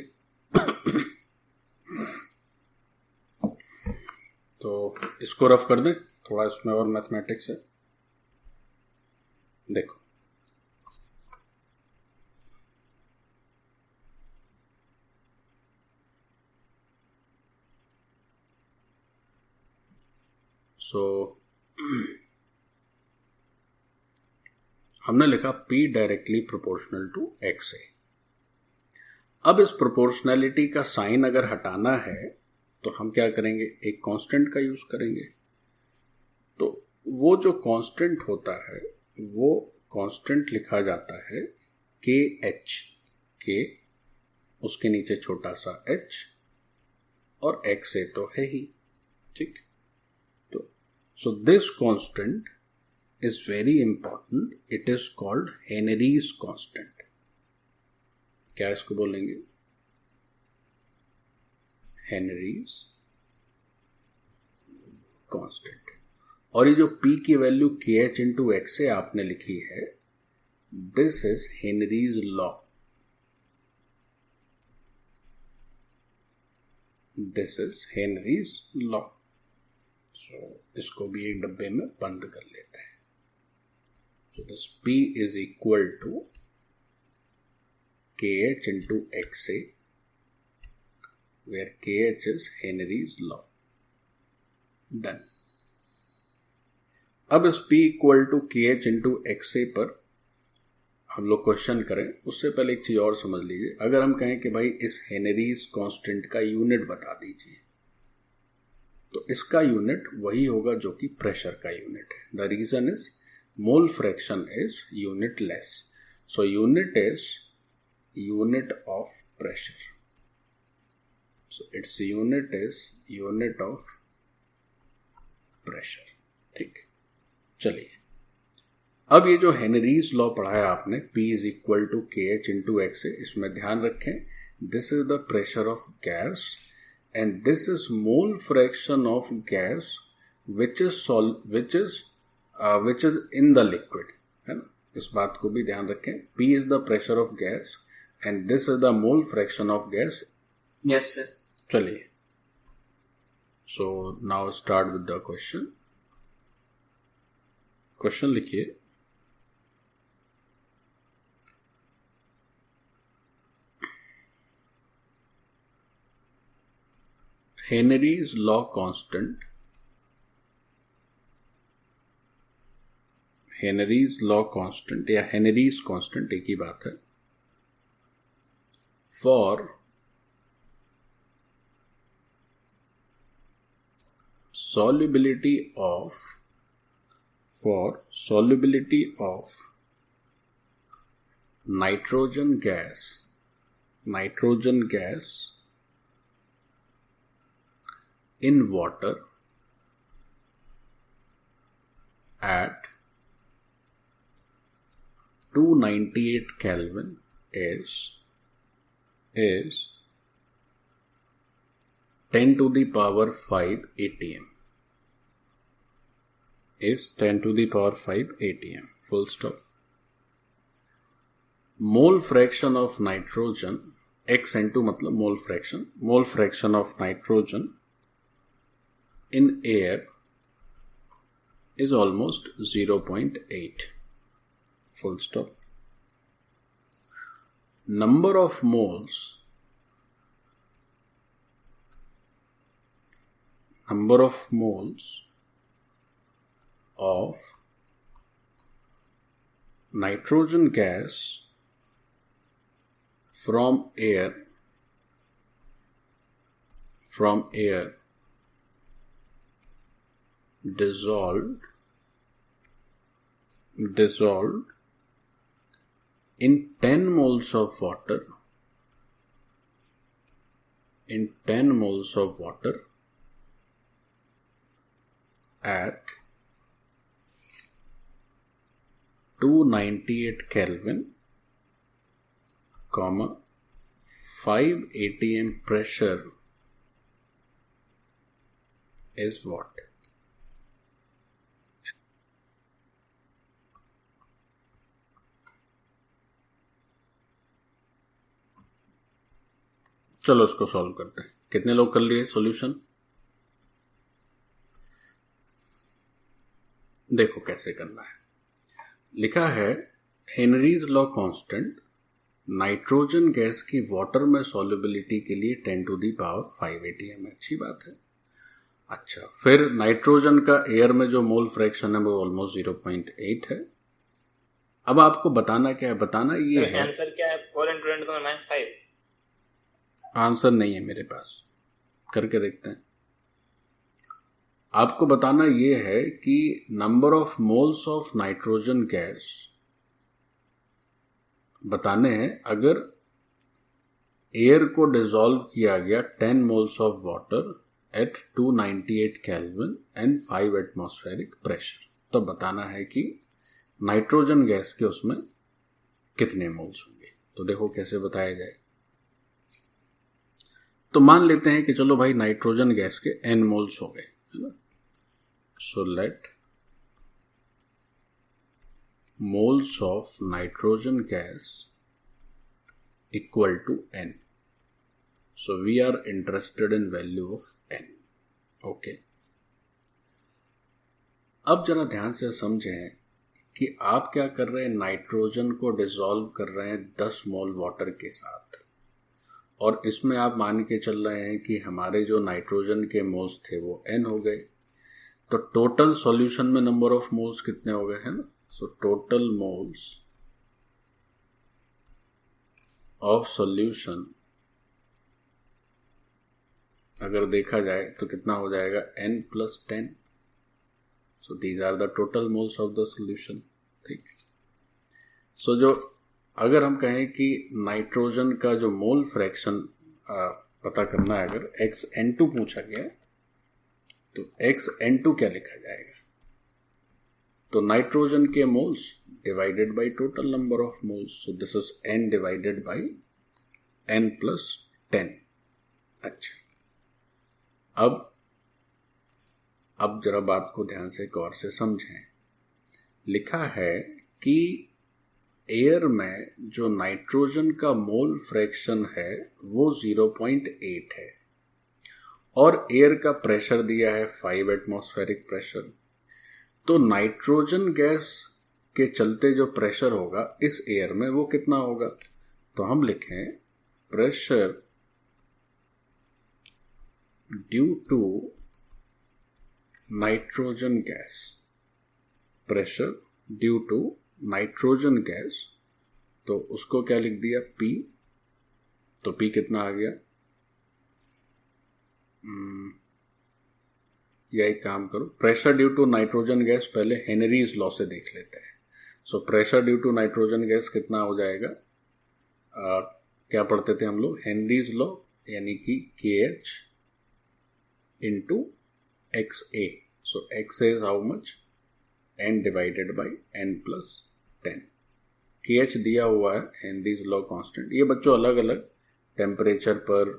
तो इसको रफ कर दें थोड़ा, इसमें और मैथमेटिक्स है. देखो, हमने लिखा P directly proportional to X है. अब इस प्रोपोर्शनैलिटी का साइन अगर हटाना है तो हम क्या करेंगे, एक कांस्टेंट का यूज करेंगे. तो वो जो कांस्टेंट होता है, वो कांस्टेंट लिखा जाता है KH, के उसके नीचे छोटा सा h, और XA तो है ही, ठीक. तो so this constant is very important. It is called Henry's constant. क्या इसको बोलेंगे, Henry's constant. और ये जो P की वैल्यू KH इंटू X से आपने लिखी है, this is Henry's law. This is Henry's law. So इसको भी एक डब्बे में बंद कर लेते हैं. So this P is equal to KH into XA, where KH is Henry's law. Done. अब इस P equal to KH into XA पर हम लोग क्वेश्चन करें, उससे पहले एक चीज और समझ लीजिए. अगर हम कहें कि भाई इस हेनरीज कांस्टेंट का यूनिट बता दीजिए, तो इसका यूनिट वही होगा जो कि प्रेशर का यूनिट है. The reason is mole fraction is unitless. So unit is unit of pressure. So its unit is unit of pressure. ठीक, चलिए. अब ये जो हेनरीज लॉ पढ़ाया आपने, P is equal to KH into XA, इसमें ध्यान रखें, this is the pressure of gas and this is mole fraction of gas which is in the liquid, है ना. इस बात को भी ध्यान रखें. P is the pressure of gas and this is the mole fraction of gas. Yes, sir. चलिए. So now start with the question. Question लिखिए. Henry's law constant, Henrys law constant या हेनरीज कांस्टेंट एक ही बात है, for solubility of nitrogen gas in water at 298 Kelvin is 10 to the power 5 atm is 10 to the power 5 atm, full stop. Mole fraction of nitrogen, xn2 मतलब mole fraction of nitrogen in air is almost 0.8, full stop. Number of moles of nitrogen gas from air dissolved in 10 moles of water at 298 Kelvin, 5 atm pressure is what? चलो इसको सॉल्व करते हैं. कितने लोग कर लिए सॉल्यूशन? देखो कैसे करना है. लिखा है Henrys law constant nitrogen gas की वाटर में सॉल्युबिलिटी के लिए 10 टू दी पावर 5 atm है. अच्छी बात है. अच्छा, फिर नाइट्रोजन का एयर में जो मोल फ्रैक्शन है वो ऑलमोस्ट 0.8 है. अब आपको बताना क्या है? बताना ये है. आंसर क्या है? 4 into 10 to the minus 5. Answer नहीं है मेरे पास, करके देखते हैं. आपको बताना ये है कि number of moles of nitrogen gas बताने हैं अगर एयर को डिसॉल्व किया गया 10 moles of water at 298 kelvin and 5 atmospheric pressure. तो बताना है कि नाइट्रोजन गैस के उसमें कितने मोल्स होंगे. तो देखो कैसे बताया जाए. तो मान लेते हैं कि चलो भाई नाइट्रोजन गैस के n मोल्स हो गए, है ना. So let moles of nitrogen gas equal to n. So we are interested in value of n. Okay. अब जरा ध्यान से समझें कि आप क्या कर रहे हैं. नाइट्रोजन को डिसॉल्व कर रहे हैं 10 मोल वाटर के साथ, और इसमें आप मान के चल रहे हैं कि हमारे जो नाइट्रोजन के मोल्स थे वो n हो गए. तो टोटल सॉल्यूशन में नंबर ऑफ मोल्स कितने हो गए, है ना. So total moles of solution अगर देखा जाए तो कितना हो जाएगा, n plus 10. So these are the total moles of the solution. ठीक. सो जो अगर हम कहें कि नाइट्रोजन का जो मोल फ्रैक्शन पता करना है, अगर xn2 पूछा गया तो xn2 क्या लिखा जाएगा. तो नाइट्रोजन के moles divided by total number of moles. So this is n divided by n plus 10. अच्छा, अब जरा बात को ध्यान से गौर से समझें. लिखा है कि एयर में जो नाइट्रोजन का मोल फ्रैक्शन है वो 0.8 है, और एयर का प्रेशर दिया है 5 एटमॉस्फेरिक प्रेशर. तो नाइट्रोजन गैस के चलते जो प्रेशर होगा इस एयर में वो कितना होगा. तो हम लिखें pressure due to nitrogen gas. Pressure due to nitrogen gas, तो उसको क्या लिख दिया, P. तो P कितना आ गया. या एक काम करो, pressure due to nitrogen gas पहले हेनरीज लॉ से देख लेते हैं. So pressure due to nitrogen gas कितना हो जाएगा. क्या पढ़ते थे हम लोग, हेनरीज लॉ, यानी कि KH into XA. So XA is how much, n divided by n plus 10. KH दिया हुआ है हेनरीज लॉ कांस्टेंट. ये बच्चों अलग अलग टेम्परेचर पर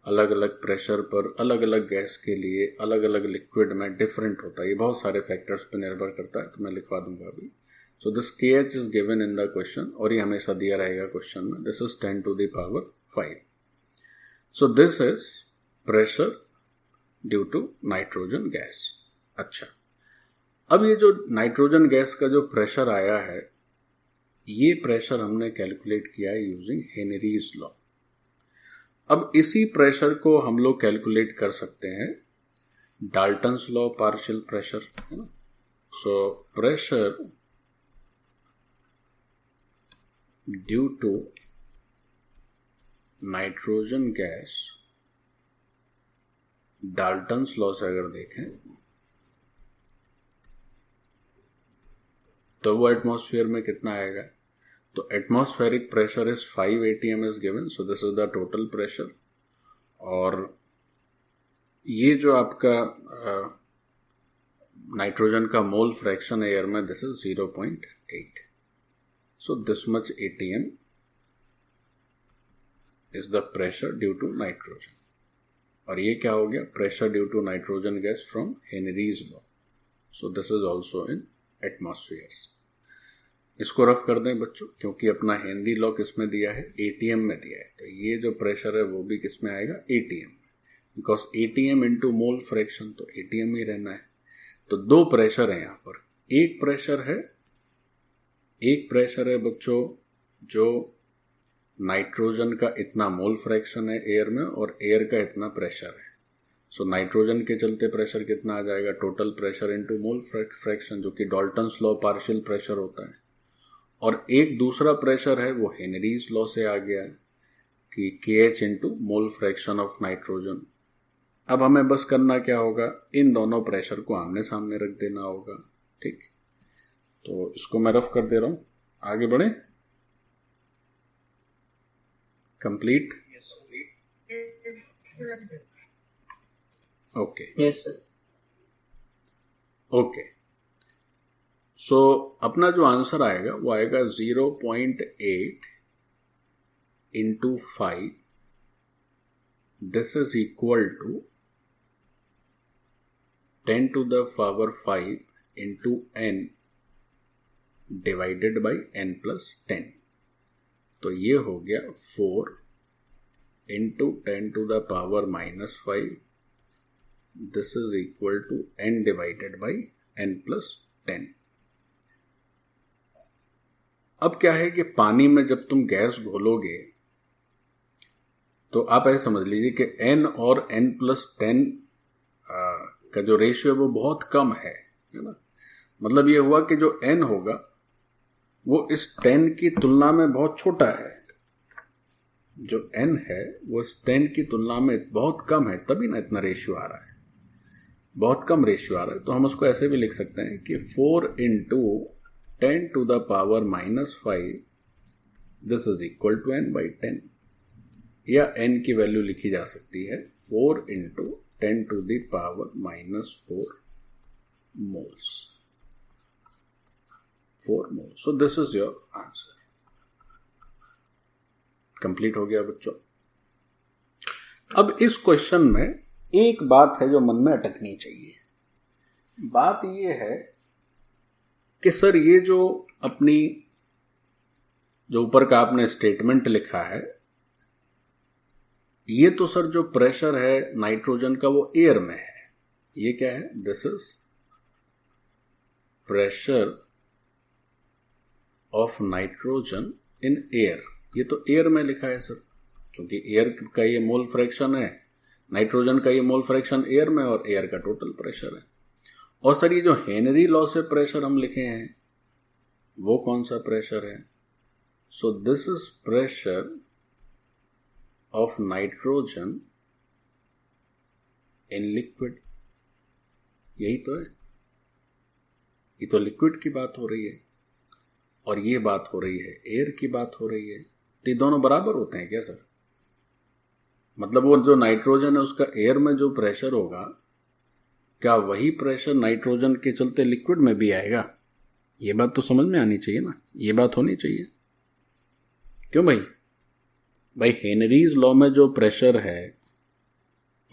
अलग अलग प्रेशर पर अलग अलग गैस के लिए अलग अलग लिक्विड में डिफरेंट होता है। ये बहुत सारे फैक्टर्स पर निर्भर करता है, तो मैं लिखवा दूंगा अभी। So this KH is given in the question, और ये हमेशा दिया रहेगा क्वेश्चन में। This is 10 to the power 5। So this is pressure due to nitrogen gas. अच्छा, अब ये जो नाइट्रोजन गैस का जो प्रेशर आया है, ये प्रेशर हमने कैलकुलेट किया है यूजिंग हेनरीज लॉ। अब इसी प्रेशर को हम लोग कैलकुलेट कर सकते हैं डाल्टन्स लॉ पार्शियल प्रेशर, है ना। So pressure due to nitrogen gas, Dalton's law से अगर देखें तो वो एटमॉस्फेयर में कितना आएगा, तो atmospheric pressure is 5 atm is given. So this is the total pressure, और ये जो आपका नाइट्रोजन का मोल फ्रैक्शन एयर में, this is 0.8। So this much atm is the pressure due to nitrogen, और ये क्या हो गया, pressure due to nitrogen gas from Henry's law. So this is also in atmospheres. इसको रफ कर दें बच्चों, क्योंकि अपना हेनरी लॉ किस में दिया है, ATM में दिया है, तो ये जो प्रेशर है वो भी किस में आएगा, ATM में, because ATM into mole fraction, तो ATM ही रहना है। तो दो प्रेशर है यहाँ पर। एक प्रेशर है बच्चों जो नाइट्रोजन का इतना मोल फ्रैक्शन है एयर में, और एयर का इतना प्रेशर है। सो नाइट्रोजन के चलते प्रेशर कितना आ जाएगा, total pressure into mole fraction, जो कि डाल्टन्स लॉ पार्शियल प्रेशर होता है। और एक दूसरा प्रेशर है वो हेनरीज लॉ से आ गया कि KH into mole fraction of nitrogen. अब हमें बस करना क्या होगा, इन दोनों प्रेशर को आमने सामने रख देना होगा, ठीक। तो इसको मैं रफ कर दे रहा हूं, आगे बढ़े। Complete, okay, yes sir. Okay. So अपना जो आंसर आएगा वो आएगा 0.8 into 5, this is equal to 10 to the power 5 into n divided by n plus 10। तो ये हो गया 4 into 10 to the power minus 5, this is equal to n divided by n plus 10। अब क्या है कि पानी में जब तुम गैस घोलोगे तो आप ऐसे समझ लीजिए कि n और n प्लस 10 का जो रेशियो है वो बहुत कम है ना। मतलब ये हुआ कि जो n होगा वो इस 10 की तुलना में बहुत छोटा है, जो n है वो इस 10 की तुलना में बहुत कम है, तभी ना इतना रेशियो आ रहा है, बहुत कम रेशियो आ रहा है। तो हम उसको ऐसे भी लिख सकते हैं कि 4 into 10 to the power minus 5, this is equal to n by 10, या n की वैल्यू लिखी जा सकती है 4 into 10 to the power minus 4 moles, 4 moles. So this is your answer. Complete हो गया बच्चों। अब इस क्वेश्चन में एक बात है जो मन में अटकनी चाहिए। बात ये है कि सर ये जो अपनी जो ऊपर का आपने स्टेटमेंट लिखा है, ये तो सर जो प्रेशर है नाइट्रोजन का वो एयर में है, ये क्या है, this is pressure of nitrogen in air. ये तो एयर में लिखा है सर, क्योंकि एयर का ये मोल फ्रैक्शन है, नाइट्रोजन का ये मोल फ्रैक्शन एयर में, और एयर का टोटल प्रेशर है। और सर ये जो हेनरी लॉ से प्रेशर हम लिखे हैं वो कौन सा प्रेशर है, सो this is pressure of nitrogen in liquid. यही तो है, ये तो लिक्विड की बात हो रही है और ये बात हो रही है एयर की बात हो रही है। तो ये दोनों बराबर होते हैं क्या सर? मतलब वो जो नाइट्रोजन है उसका एयर में जो प्रेशर होगा, क्या वही प्रेशर नाइट्रोजन के चलते लिक्विड में भी आएगा? ये बात तो समझ में आनी चाहिए ना, ये बात होनी चाहिए। क्यों भाई? भाई हेनरीज लॉ में जो प्रेशर है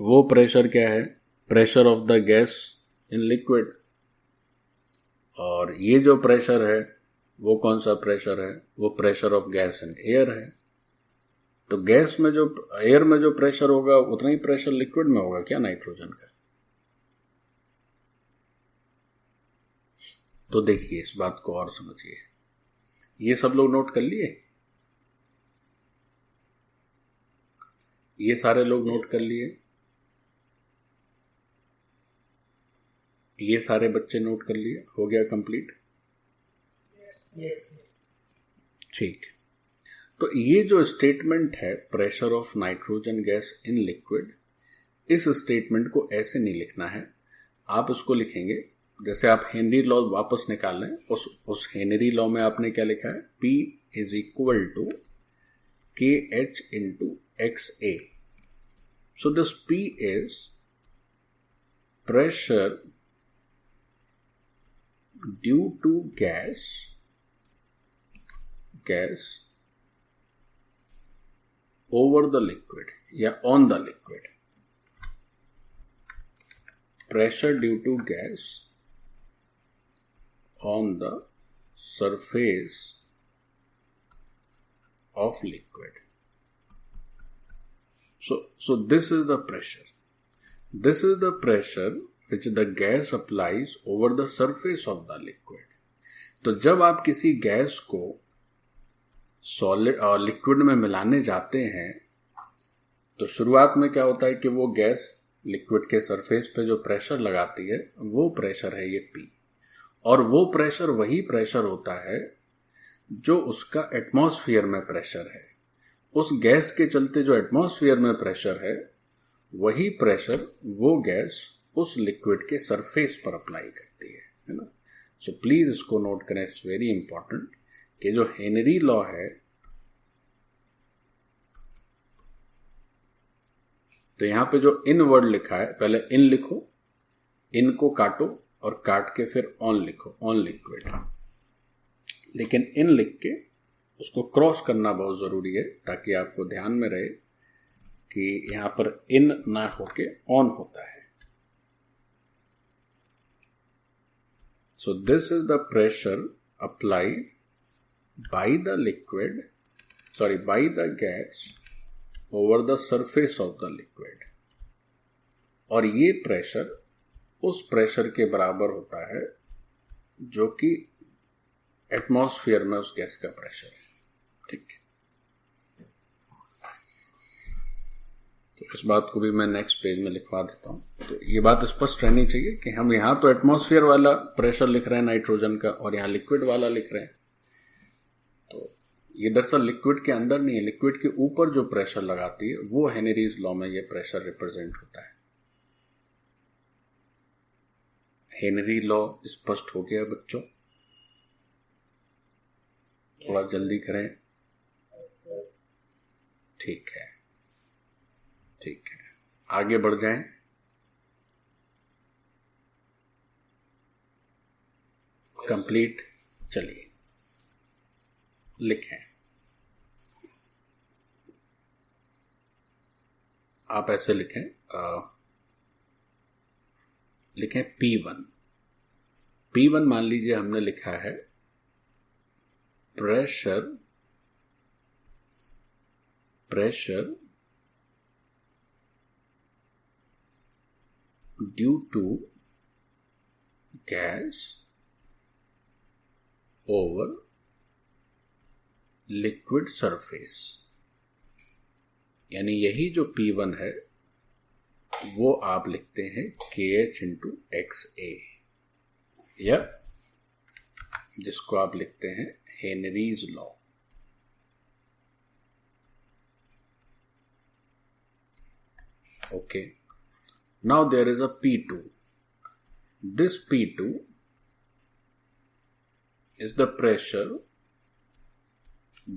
वो प्रेशर क्या है? Pressure of the gas in liquid. और ये जो प्रेशर है वो कौन सा प्रेशर है? वो pressure of gas in air है। तो गैस में जो, एयर में जो प्रेशर होगा उतना ही प्रेशर लिक्विड में होगा क्या, नाइट्रोजन का? तो देखिए, इस बात को और समझिए। ये सब लोग नोट कर लिए? ये सारे लोग नोट कर लिए? ये सारे बच्चे नोट कर लिए? हो गया कंप्लीट? यस। ठीक। तो ये जो स्टेटमेंट है pressure of nitrogen gas in liquid, इस स्टेटमेंट को ऐसे नहीं लिखना है। आप उसको लिखेंगे जैसे आप हेनरी लॉ वापस निकाल लें, उस हेनरी लॉ में आपने क्या लिखा है? P is equal to KH into XA। So this P is pressure due to gas over the liquid या on the liquid. Pressure due to gas on the surface of liquid. So this is the pressure. This is the pressure which the gas applies over the surface of the liquid. तो जब आप किसी गैस को सॉलिड और लिक्विड में मिलाने जाते हैं तो शुरुआत में क्या होता है कि वो गैस लिक्विड के सरफेस पे जो प्रेशर लगाती है वो प्रेशर है ये P। और वो प्रेशर वही प्रेशर होता है जो उसका एटमॉस्फेयर में प्रेशर है। उस गैस के चलते जो एटमॉस्फेयर में प्रेशर है वही प्रेशर वो गैस उस लिक्विड के सरफेस पर अप्लाई करती है ना। सो प्लीज इसको नोट करें, इट्स वेरी इंपॉर्टेंट कि जो हेनरी लॉ है, तो यहां पे जो इन वर्ड लिखा है, पहले इन लिखो, इन को काटो और काट के फिर ऑन लिखो, ऑन लिक्विड। लेकिन इन लिख के उसको क्रॉस करना बहुत जरूरी है ताकि आपको ध्यान में रहे कि यहां पर इन ना होके ऑन होता है। So this is the pressure applied by the liquid, by the gas over the surface of the liquid। और ये प्रेशर उस प्रेशर के बराबर होता है जो कि एटमॉस्फेयर में उस गैस का प्रेशर है। ठीक, तो इस बात को भी मैं नेक्स्ट पेज में लिखवा देता हूं। तो ये बात स्पष्ट रहनी चाहिए कि हम यहां तो एटमॉस्फेयर वाला प्रेशर लिख रहे हैं नाइट्रोजन का और यहां लिक्विड वाला लिख रहे हैं। तो ये दरअसल लिक्विड के अंदर नहीं है, लिक्विड के ऊपर जो प्रेशर लगाती है वो हेनरीज लॉ में ये प्रेशर रिप्रेजेंट होता है। हेनरी लॉ स्पष्ट हो गया बच्चों? थोड़ा जल्दी करें। ठीक है, ठीक है, आगे बढ़ जाएं। कंप्लीट। चलिए लिखें, आप ऐसे लिखें, लिखें P1। P1 मान लीजिए हमने लिखा है pressure due to gas over liquid surface. यानी यही जो P1 है वो आप लिखते हैं KH इंटू XA, या जिसको आप लिखते हैं Henry's law. Okay, now there is a P2. This P2 is the pressure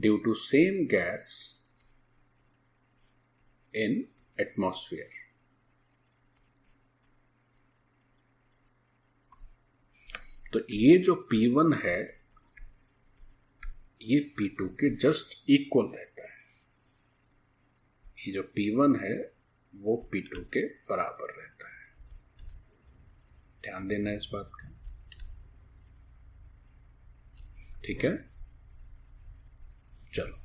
due to same gas in atmosphere. तो ये जो P1 है ये P2 के जस्ट इक्वल रहता है। ये जो P1 है वो P2 के बराबर रहता है। ध्यान देना इस बात का, ठीक है। चलो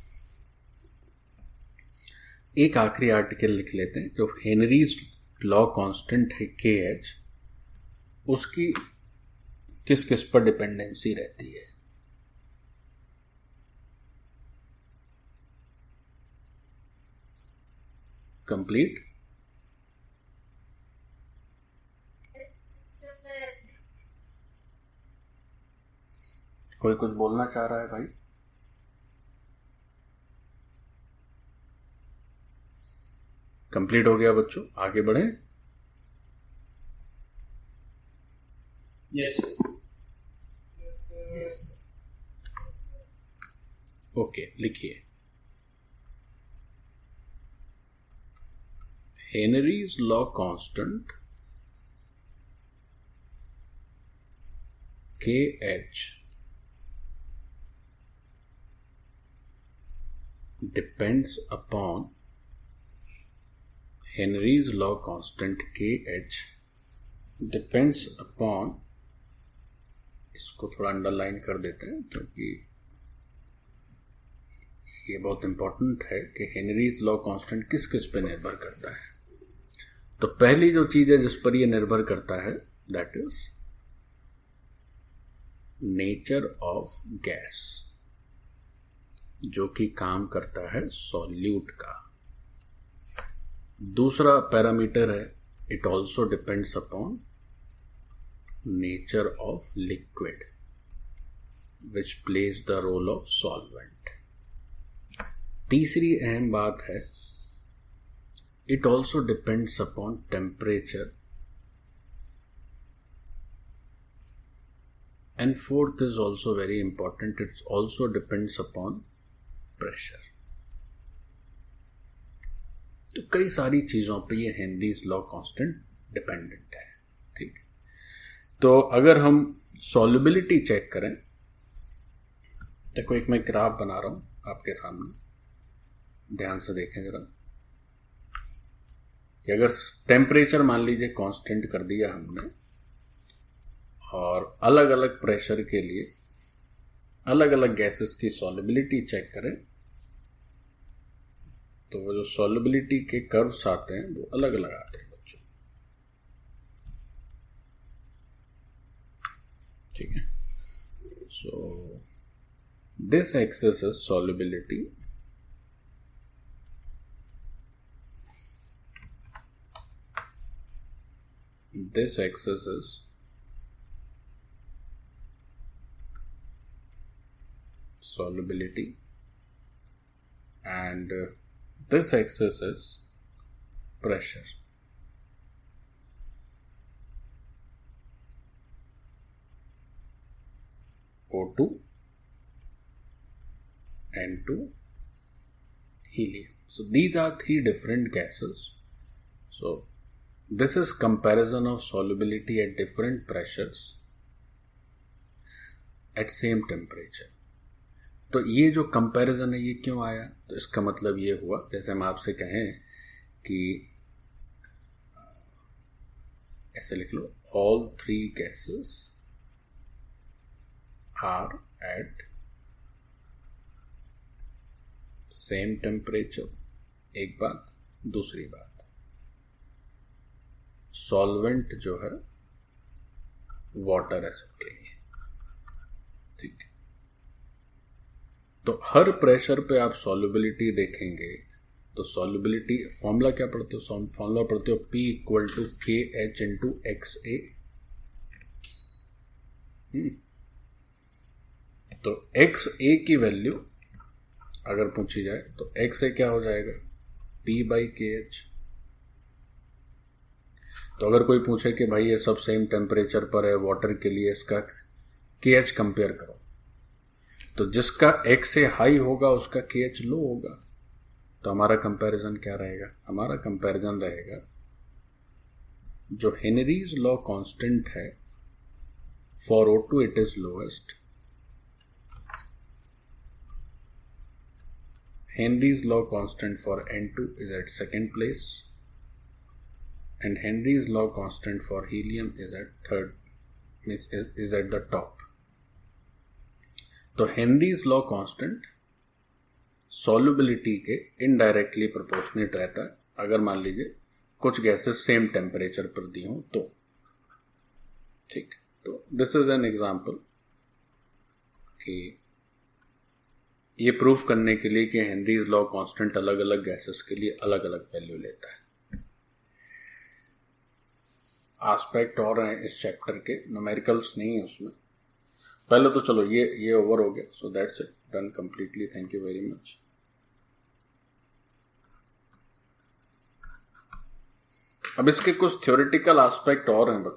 एक आखिरी आर्टिकल लिख लेते हैं। जो हेनरीज लॉ कांस्टेंट है KH, उसकी किस किस पर डिपेंडेंसी रहती है। कंप्लीट। कोई कुछ बोलना चाह रहा है भाई? कंप्लीट हो गया बच्चों, आगे बढ़े। Yes. ओके, लिखिए। Henrys law constant KH depends upon Henry's law constant KH depends upon, इसको थोड़ा अंडरलाइन कर देते हैं क्योंकि ये बहुत इंपॉर्टेंट है कि हेनरीज लॉ कांस्टेंट किस किस पे निर्भर करता है। तो पहली जो चीज है जिस पर ये निर्भर करता है that is nature of gas, जो कि काम करता है सॉल्यूट का। दूसरा पैरामीटर है it also depends upon nature of liquid which plays the role of solvent. तीसरी अहम बात है it also depends upon temperature, and fourth is also very important, it's also depends upon pressure. तो कई सारी चीजों पे ये हेनरीज लॉ कांस्टेंट डिपेंडेंट है, ठीक। तो अगर हम सॉल्युबिलिटी चेक करें, देखो एक मैं ग्राफ बना रहा हूं आपके सामने, ध्यान से देखें जरा कि अगर टेम्परेचर मान लीजिए कांस्टेंट कर दिया हमने और अलग अलग प्रेशर के लिए अलग अलग गैसेस की सॉल्युबिलिटी चेक करें, तो वो जो सॉल्युबिलिटी के कर्व्स आते हैं वो अलग अलग आते हैं बच्चों, ठीक है। So this axis is solubility, this axis is solubility and this axis is pressure. O2, N2, helium. So these are three different gases. So this is comparison of solubility at different pressures at same temperature. तो ये जो कंपैरिजन है ये क्यों आया? तो इसका मतलब ये हुआ, जैसे हम आपसे कहें कि ऐसे लिख लो, all three gases are at same temperature। एक बात। दूसरी बात, सॉल्वेंट जो है वाटर है सबके लिए, ठीक। तो हर प्रेशर पे आप सॉल्युबिलिटी देखेंगे तो सॉल्युबिलिटी फॉर्मूला क्या पढ़ते हो? फॉर्मूला पढ़ते हो P equal to KH into XA। तो XA की वैल्यू अगर पूछी जाए तो XA क्या हो जाएगा? P by KH। तो अगर कोई पूछे कि भाई ये सब सेम टेम्परेचर पर है वाटर के लिए, इसका KH कंपेयर करो, तो जिसका X से हाई होगा उसका KH लो होगा। तो हमारा कंपैरिजन क्या रहेगा? हमारा कंपैरिजन रहेगा जो हेनरीज लॉ कांस्टेंट है for O2 it is lowest, Henry's law constant for N2 is at second place, and Henry's law constant for helium is at the top. तो हेनरीज लॉ कांस्टेंट सॉल्युबिलिटी के इनडायरेक्टली प्रोपोर्शनेट रहता है अगर मान लीजिए कुछ गैसेस सेम टेम्परेचर पर दी हों तो। ठीक, तो दिस इज एन एग्जांपल कि ये प्रूफ करने के लिए कि हेनरीज लॉ कांस्टेंट अलग अलग गैसेस के लिए अलग अलग वैल्यू लेता है। एस्पेक्ट और हैं इस चैप्टर के, न्यूमेरिकल्स नहीं है उसमें। पहले तो चलो ये ओवर हो गया, so that's it, done completely. Thank you very much. अब इसके कुछ थ्योरेटिकल एस्पेक्ट और हैं